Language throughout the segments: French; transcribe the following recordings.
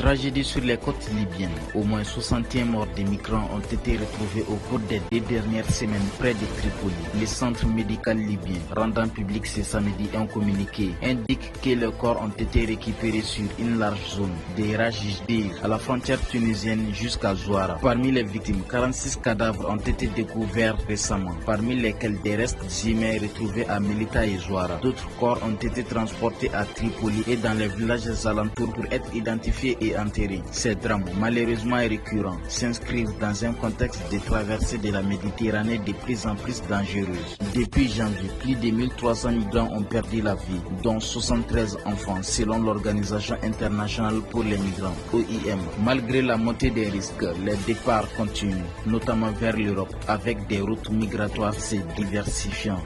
Tragédie sur les côtes libyennes. Au moins 61 morts de migrants ont été retrouvés au cours des 2 dernières semaines près de Tripoli. Le centre médical libyen, rendant public ce samedi un communiqué, indique que les corps ont été récupérés sur une large zone de Rajdir à la frontière tunisienne jusqu'à Zouara. Parmi les victimes, 46 cadavres ont été découverts récemment, parmi lesquels des restes humains retrouvés à Melita et Zouara. D'autres corps ont été transportés à Tripoli et dans les villages alentours pour être identifiés et enterrés. Ces drames, malheureusement récurrents, s'inscrivent dans un contexte de traversée de la Méditerranée de plus en plus dangereuse. Depuis janvier, plus de 1300 migrants ont perdu la vie, dont 73 enfants, selon l'Organisation internationale pour les migrants, OIM. Malgré la montée des risques, les départs continuent, notamment vers l'Europe, avec des routes migratoires se diversifiant.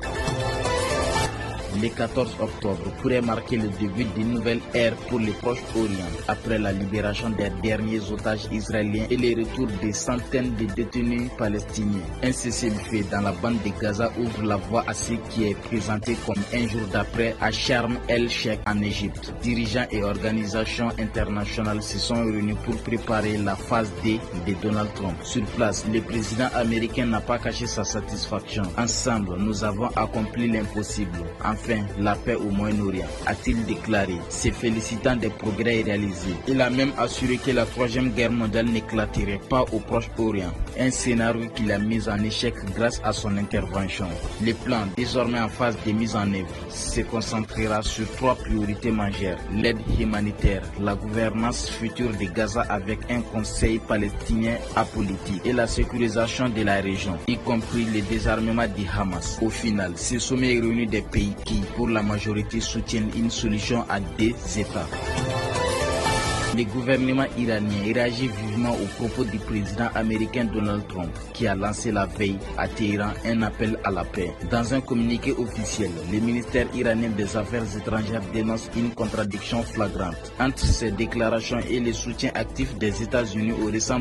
Le 14 octobre pourrait marquer le début d'une nouvelle ère pour le Proche-Orient, après la libération des derniers otages israéliens et le retour des centaines de détenus palestiniens. Un cessez-le-feu dans la bande de Gaza ouvre la voie à ce qui est présenté comme un jour d'après à Sharm el-Sheikh en Égypte. Dirigeants et organisations internationales se sont réunis pour préparer la phase D de Donald Trump. Sur place, le président américain n'a pas caché sa satisfaction. Ensemble, nous avons accompli l'impossible. Enfin, la paix au Moyen-Orient, a-t-il déclaré, se félicitant des progrès réalisés. Il a même assuré que la 3e guerre mondiale n'éclaterait pas au Proche-Orient, un scénario qu'il a mis en échec grâce à son intervention. Le plan, désormais en phase de mise en œuvre, se concentrera sur 3 priorités majeures: l'aide humanitaire, la gouvernance future de Gaza avec un conseil palestinien apolitique et la sécurisation de la région, y compris le désarmement du Hamas. Au final, ce sommet réunit des pays qui, pour la majorité, soutiennent une solution à 2 États. Le gouvernement iranien réagit vivement aux propos du président américain Donald Trump, qui a lancé la veille à Téhéran un appel à la paix. Dans un communiqué officiel, le ministère iranien des Affaires étrangères dénonce une contradiction flagrante entre ces déclarations et le soutien actif des États-Unis au récent